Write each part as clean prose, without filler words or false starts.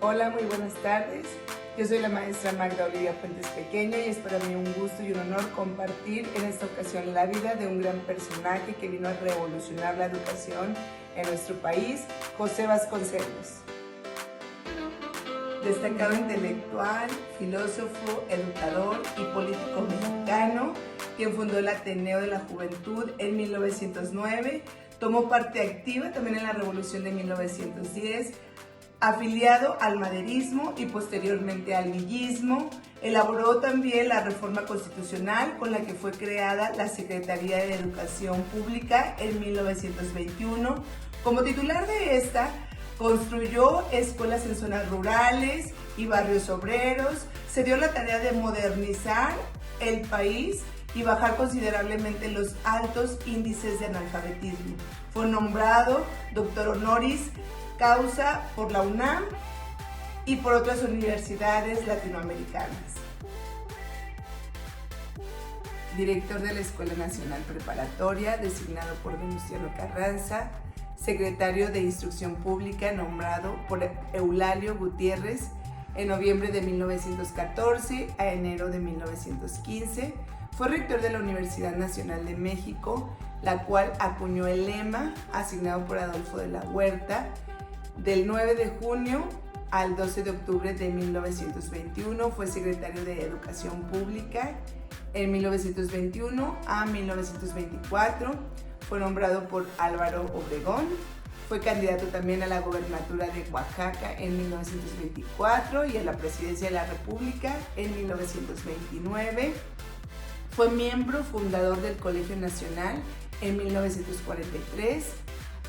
Hola, muy buenas tardes. Yo soy la maestra Magda Olivia Puentes Pequeño y es para mí un gusto y un honor compartir en esta ocasión la vida de un gran personaje que vino a revolucionar la educación en nuestro país, José Vasconcelos. Destacado intelectual, filósofo, educador y político mexicano, quien fundó el Ateneo de la Juventud en 1909, tomó parte activa también en la Revolución de 1910, afiliado al maderismo y posteriormente al villismo. Elaboró también la reforma constitucional con la que fue creada la Secretaría de Educación Pública en 1921. Como titular de esta, construyó escuelas en zonas rurales y barrios obreros, se dio la tarea de modernizar el país y bajar considerablemente los altos índices de analfabetismo. Fue nombrado doctor honoris causa por la UNAM y por otras universidades latinoamericanas. Director de la Escuela Nacional Preparatoria, designado por Venustiano Carranza. Secretario de Instrucción Pública, nombrado por Eulalio Gutiérrez en noviembre de 1914 a enero de 1915. Fue rector de la Universidad Nacional de México, la cual acuñó el lema asignado por Adolfo de la Huerta. Del 9 de junio al 12 de octubre de 1921 fue secretario de Educación Pública. En 1921 a 1924 fue nombrado por Álvaro Obregón. Fue candidato también a la gobernatura de Oaxaca en 1924 y a la presidencia de la República en 1929. Fue miembro fundador del Colegio Nacional en 1943.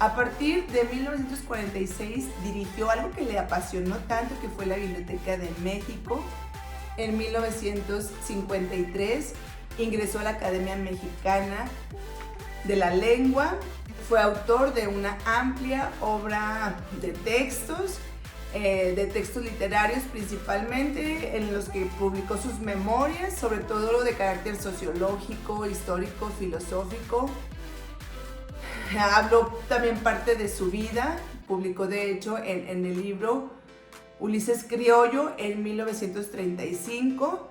A partir de 1946 dirigió algo que le apasionó tanto, que fue la Biblioteca de México. En 1953 ingresó a la Academia Mexicana de la Lengua. Fue autor de una amplia obra de textos literarios principalmente, en los que publicó sus memorias, sobre todo de carácter sociológico, histórico, filosófico. Habló también parte de su vida, publicó de hecho en el libro Ulises Criollo en 1935,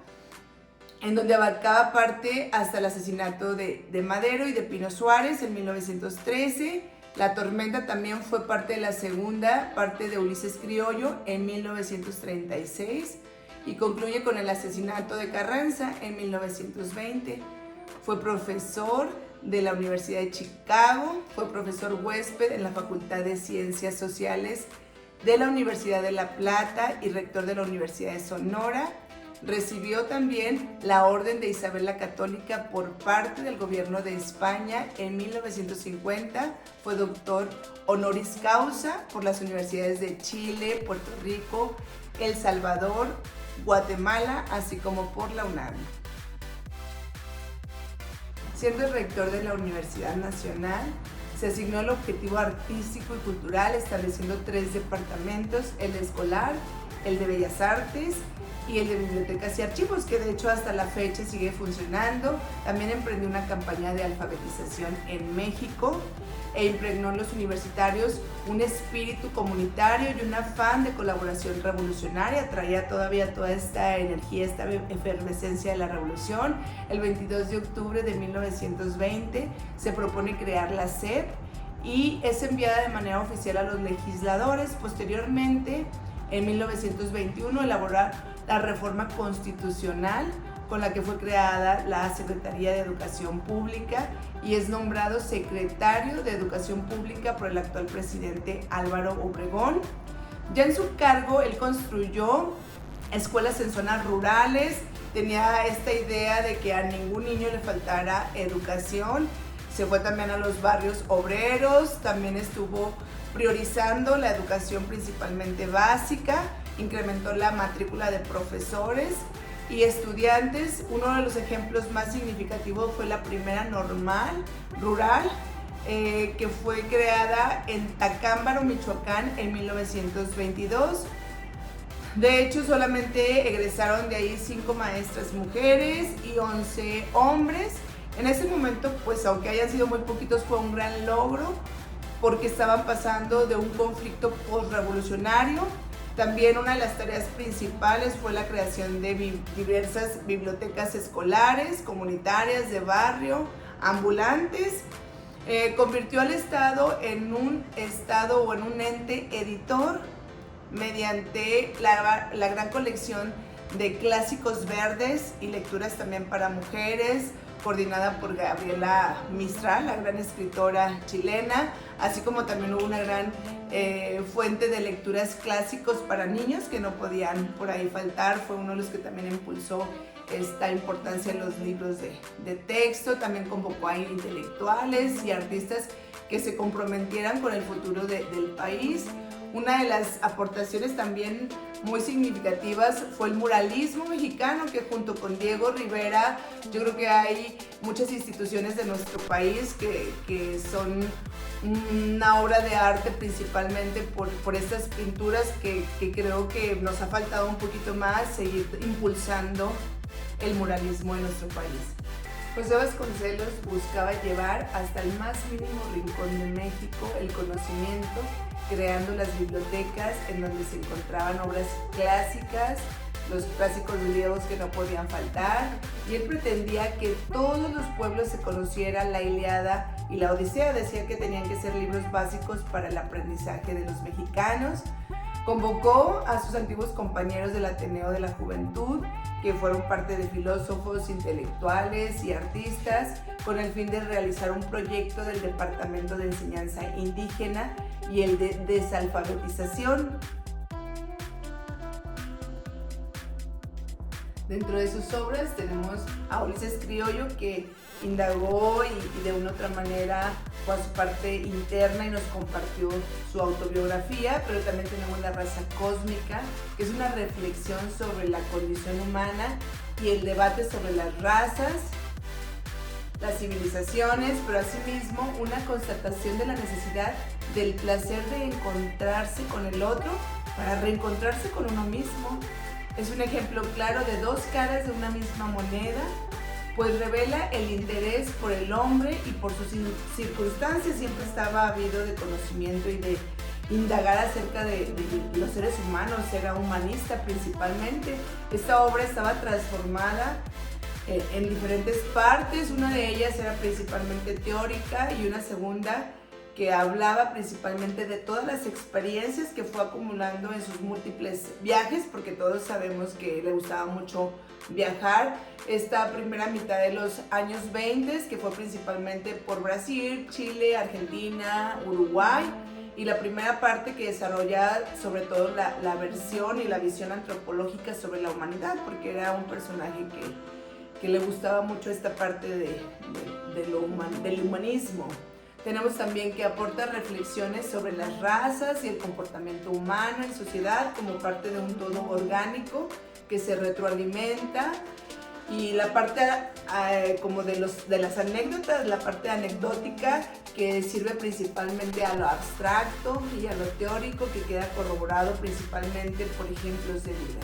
en donde abarcaba parte hasta el asesinato de Madero y de Pino Suárez en 1913. La Tormenta también fue parte de la segunda parte de Ulises Criollo en 1936 y concluye con el asesinato de Carranza en 1920. Fue profesor de la Universidad de Chicago, fue profesor huésped en la Facultad de Ciencias Sociales de la Universidad de La Plata y rector de la Universidad de Sonora. Recibió también la Orden de Isabel la Católica por parte del gobierno de España en 1950. Fue doctor honoris causa por las universidades de Chile, Puerto Rico, El Salvador, Guatemala, así como por la UNAM. Siendo el rector de la Universidad Nacional, se asignó el objetivo artístico y cultural, estableciendo 3 departamentos: el de escolar, el de bellas artes y el de bibliotecas y archivos, que de hecho hasta la fecha sigue funcionando. También emprendió una campaña de alfabetización en México e impregnó en los universitarios un espíritu comunitario y un afán de colaboración revolucionaria. Traía todavía toda esta energía, esta efervescencia de la revolución. El 22 de octubre de 1920 se propone crear la SEP y es enviada de manera oficial a los legisladores. Posteriormente, en 1921, elaborar la reforma constitucional con la que fue creada la Secretaría de Educación Pública y es nombrado secretario de Educación Pública por el actual presidente Álvaro Obregón. Ya en su cargo, él construyó escuelas en zonas rurales, tenía esta idea de que a ningún niño le faltara educación. Se fue también a los barrios obreros, también estuvo priorizando la educación principalmente básica, incrementó la matrícula de profesores y estudiantes. Uno de los ejemplos más significativos fue la primera normal rural que fue creada en Tacámbaro, Michoacán, en 1922. De hecho, solamente egresaron de ahí 5 maestras mujeres y 11 hombres. En ese momento, pues aunque hayan sido muy poquitos, fue un gran logro porque estaban pasando de un conflicto postrevolucionario También una de las tareas principales fue la creación de diversas bibliotecas escolares, comunitarias, de barrio, ambulantes. Convirtió al Estado en un ente editor mediante la gran colección de clásicos verdes y lecturas también para mujeres, coordinada por Gabriela Mistral, la gran escritora chilena, así como también hubo una gran fuente de lecturas clásicos para niños que no podían por ahí faltar. Fue uno de los que también impulsó esta importancia en los libros de texto. También convocó a intelectuales y artistas que se comprometieran con el futuro del país. Una de las aportaciones también muy significativas fue el muralismo mexicano, que junto con Diego Rivera, yo creo que hay muchas instituciones de nuestro país que son una obra de arte principalmente por estas pinturas que creo que nos ha faltado un poquito más seguir impulsando el muralismo en nuestro país. José Vasconcelos buscaba llevar hasta el más mínimo rincón de México el conocimiento, creando las bibliotecas en donde se encontraban obras clásicas, los clásicos griegos que no podían faltar, y él pretendía que todos los pueblos se conocieran la Ilíada y la Odisea. Decía que tenían que ser libros básicos para el aprendizaje de los mexicanos. Convocó a sus antiguos compañeros del Ateneo de la Juventud, que fueron parte de filósofos, intelectuales y artistas, con el fin de realizar un proyecto del Departamento de Enseñanza Indígena y el de desalfabetización. Dentro de sus obras tenemos a Ulises Criollo, que indagó y de una u otra manera fue a su parte interna y nos compartió su autobiografía, pero también tenemos La raza cósmica, que es una reflexión sobre la condición humana y el debate sobre las razas, las civilizaciones, pero asimismo una constatación de la necesidad del placer de encontrarse con el otro para reencontrarse con uno mismo. Es un ejemplo claro de dos caras de una misma moneda, pues revela el interés por el hombre y por sus circunstancias. Siempre estaba habido de conocimiento y de indagar acerca de los seres humanos, era humanista principalmente. Esta obra estaba transformada en diferentes partes, una de ellas era principalmente teórica y una segunda que hablaba principalmente de todas las experiencias que fue acumulando en sus múltiples viajes, porque todos sabemos que le gustaba mucho viajar. Esta primera mitad de los años 20, que fue principalmente por Brasil, Chile, Argentina, Uruguay, y la primera parte que desarrolla sobre todo la versión y la visión antropológica sobre la humanidad, porque era un personaje que le gustaba mucho esta parte del humanismo. Tenemos también que aporta reflexiones sobre las razas y el comportamiento humano en sociedad como parte de un todo orgánico que se retroalimenta, y la parte como de las anécdotas, la parte anecdótica, que sirve principalmente a lo abstracto y a lo teórico, que queda corroborado principalmente por ejemplos de vida.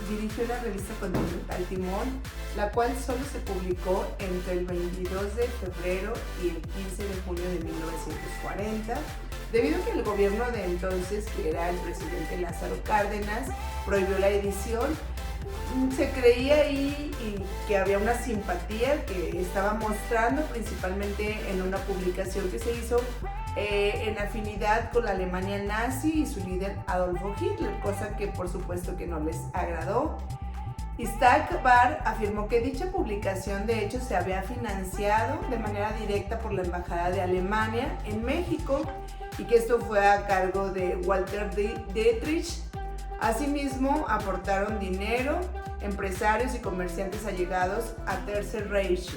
Dirigió la revista Continental Timón, la cual solo se publicó entre el 22 de febrero y el 15 de junio de 1940, debido a que el gobierno de entonces, que era el presidente Lázaro Cárdenas, prohibió la edición. Se creía ahí que había una simpatía que estaba mostrando principalmente en una publicación que se hizo en afinidad con la Alemania nazi y su líder Adolfo Hitler, cosa que por supuesto que no les agradó. Isaac Barr afirmó que dicha publicación de hecho se había financiado de manera directa por la Embajada de Alemania en México y que esto fue a cargo de Walter Dietrich. Asimismo, aportaron dinero empresarios y comerciantes allegados a Tercer Reich.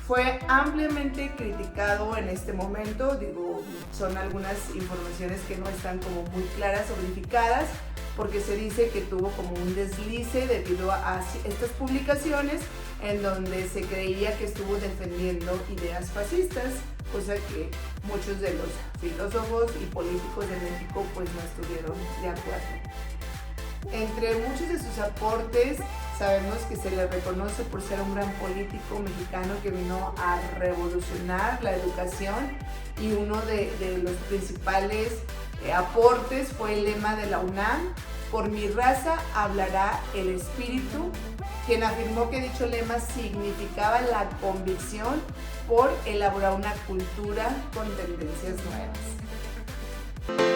Fue ampliamente criticado en este momento, son algunas informaciones que no están como muy claras o verificadas, porque se dice que tuvo como un deslice debido a estas publicaciones en donde se creía que estuvo defendiendo ideas fascistas, cosa que muchos de los filósofos y políticos de México pues no estuvieron de acuerdo. Entre muchos de sus aportes sabemos que se le reconoce por ser un gran político mexicano que vino a revolucionar la educación y uno de los principales aportes fue el lema de la UNAM: por mi raza hablará el espíritu, quien afirmó que dicho lema significaba la convicción por elaborar una cultura con tendencias nuevas.